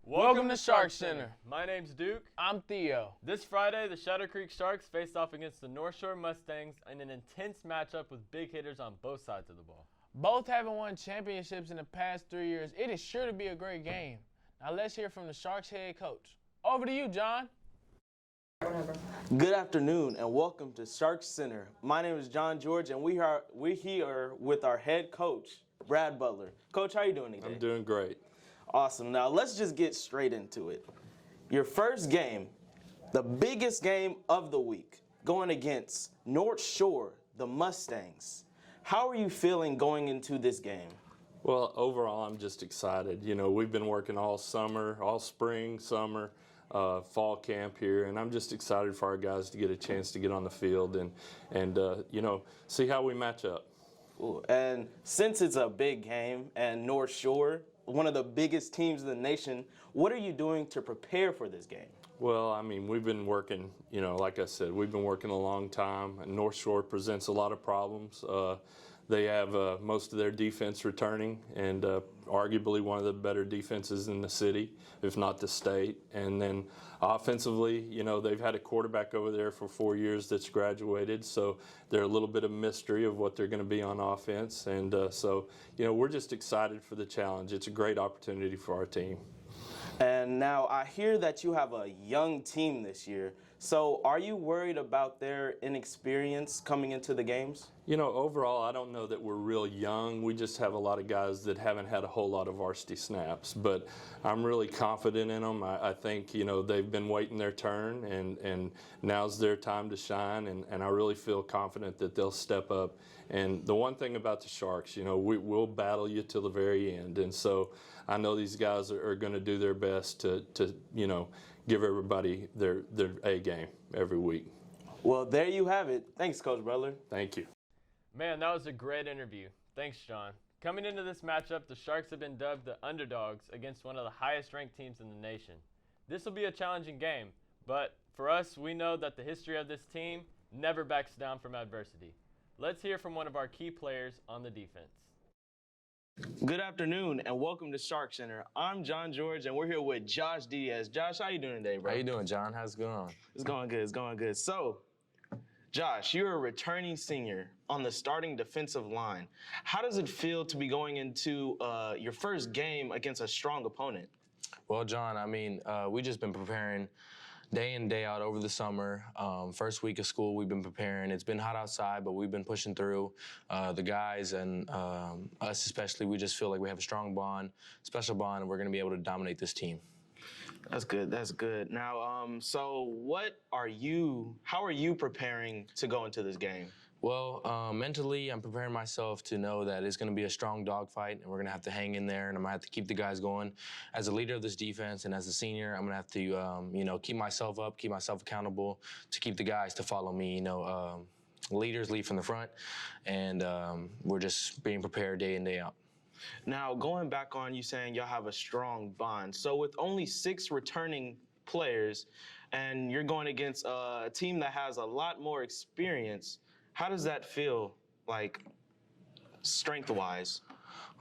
Welcome to SharkCenter. My name's Duke. I'm Theo. This Friday, the Shadow Creek Sharks faced off against the North Shore Mustangs in an intense matchup with big hitters on both sides of the ball. Both having won championships in the past 3 years, it is sure to be a great game. Now let's hear from the Sharks head coach. Over to you, John. Good afternoon and welcome to SharkCenter. My name is John George and we're here with our head coach, Brad Butler. Coach, how are you doing today? I'm doing great. Awesome. Now let's just get straight into it. Your first game, the biggest game of the week, going against North Shore, the Mustangs. How are you feeling going into this game? Well, overall, I'm just excited. You know, we've been working all summer, all spring, summer, fall camp here, and I'm just excited for our guys to get a chance to get on the field and you know, see how we match up. Ooh, and since it's a big game and North Shore, one of the biggest teams in the nation, what are you doing to prepare for this game? Well, I mean, we've been working, you know, like I said, we've been working a long time. And North Shore presents a lot of problems. They have most of their defense returning and arguably one of the better defenses in the city, if not the state. And then offensively, you know, they've had a quarterback over there for 4 years that's graduated, so they're a little bit of mystery of what they're going to be on offense. And so, you know, we're just excited for the challenge. It's a great opportunity for our team. And now I hear that you have a young team this year. So are you worried about their inexperience coming into the games? You know, overall, I don't know that we're real young. We just have a lot of guys that haven't had a whole lot of varsity snaps. But I'm really confident in them. I think, you know, they've been waiting their turn, and now's their time to shine. And I really feel confident that they'll step up. And the one thing about the Sharks, you know, we'll battle you till the very end. And so I know these guys are going to do their best to you know, give everybody their A game every week. Well, there you have it. Thanks, Coach Butler. Thank you. Man, that was a great interview. Thanks, John. Coming into this matchup, the Sharks have been dubbed the underdogs against one of the highest-ranked teams in the nation. This will be a challenging game, but for us, we know that the history of this team never backs down from adversity. Let's hear from one of our key players on the defense. Good afternoon and welcome to SharkCenter. I'm John George and we're here with Josh Diaz. Josh, how you doing today, bro? How you doing, John? How's it going? It's going good. It's going good. So, Josh, you're a returning senior on the starting defensive line. How does it feel to be going into your first game against a strong opponent? Well, John, I mean, we just been preparing day in, day out over the summer. First week of school, we've been preparing. It's been hot outside, but we've been pushing through. The guys and us especially, we just feel like we have a strong bond, special bond, and we're going to be able to dominate this team. That's good. That's good. Now, so how are you preparing to go into this game? Well, mentally, I'm preparing myself to know that it's going to be a strong dogfight, and we're going to have to hang in there, and I'm going to have to keep the guys going. As a leader of this defense and as a senior, I'm going to have to, you know, keep myself up, keep myself accountable to keep the guys to follow me. You know, leaders lead from the front, and we're just being prepared day in, day out. Now, going back on you saying y'all have a strong bond. So with only 6 returning players and you're going against a team that has a lot more experience, how does that feel, like, strength-wise?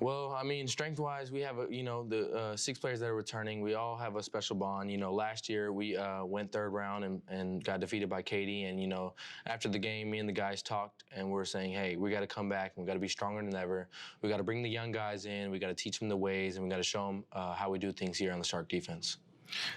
Well, I mean, strength-wise, we have, you know, the 6 players that are returning. We all have a special bond. You know, last year we went 3rd round and got defeated by Katy. And, you know, after the game, me and the guys talked, and we were saying, hey, we got to come back, and we got to be stronger than ever. We got to bring the young guys in. We got to teach them the ways, and we got to show them how we do things here on the Shark defense.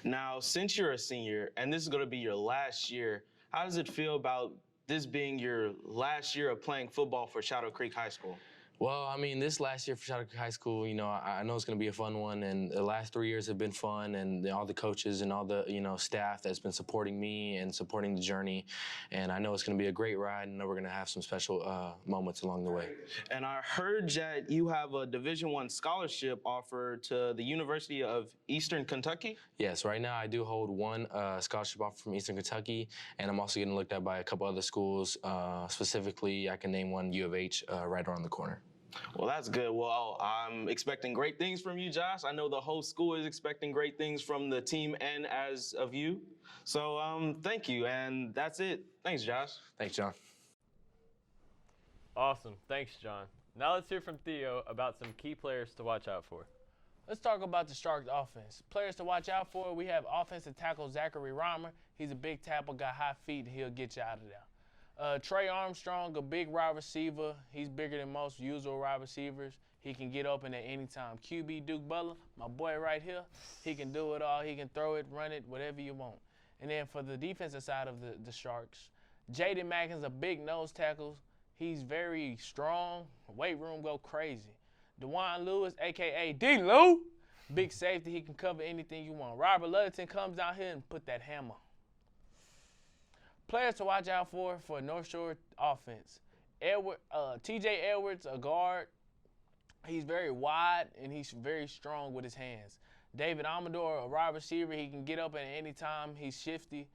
Now, since you're a senior, and this is going to be your last year, how does it feel about this being your last year of playing football for Shadow Creek High School? Well, I mean, this last year for Shadow Creek High School, you know, I know it's going to be a fun one, and the last 3 years have been fun, and all the coaches and all the, you know, staff that's been supporting me and supporting the journey, and I know it's going to be a great ride, and I know we're going to have some special moments along the way. And I heard that you have a Division I scholarship offer to the University of Eastern Kentucky? Yes, right now I do hold one scholarship offer from Eastern Kentucky, and I'm also getting looked at by a couple other schools. Specifically, I can name one, U of H, right around the corner. Well, that's good. Well, I'm expecting great things from you, Josh. I know the whole school is expecting great things from the team and as of you. So thank you, and that's it. Thanks, Josh. Thanks, John. Awesome. Thanks, John. Now let's hear from Theo about some key players to watch out for. Let's talk about the Sharks offense. Players to watch out for, we have offensive tackle Zachary Reimer. He's a big tackle, got high feet, and he'll get you out of there. Trey Armstrong, a big wide receiver. He's bigger than most usual wide receivers. He can get open at any time. QB Duke Butler, my boy right here, he can do it all. He can throw it, run it, whatever you want. And then for the defensive side of the Sharks, Jaden Mackins, a big nose tackle. He's very strong. Weight room go crazy. DeJuan Lewis, a.k.a. D-Lou, big safety. He can cover anything you want. Robert Ludington comes down here and put that hammer. Players to watch out for North Shore offense. T.J. Edwards, a guard. He's very wide, and he's very strong with his hands. David Amador, a wide receiver. He can get up at any time. He's shifty.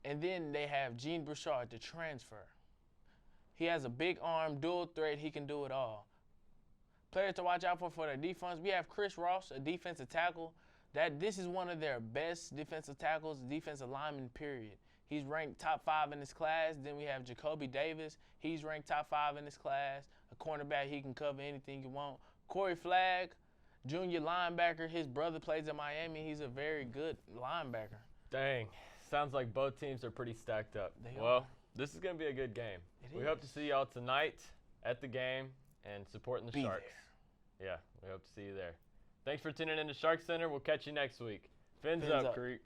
And then they have Gene Broussard, the transfer. He has a big arm, dual threat. He can do it all. Players to watch out for their defense. We have Chris Ross, a defensive tackle. This is one of their best defensive tackles, defensive lineman, period. He's ranked top 5 in his class. Then we have Jacoby Davis. He's ranked top 5 in his class. A cornerback, he can cover anything you want. Corey Flagg, junior linebacker. His brother plays in Miami. He's a very good linebacker. Dang. Sounds like both teams are pretty stacked up. Well, this is going to be a good game. We hope to see y'all tonight at the game and supporting the Sharks. There. Yeah, we hope to see you there. Thanks for tuning in to SharkCenter. We'll catch you next week. Fins up, Creek.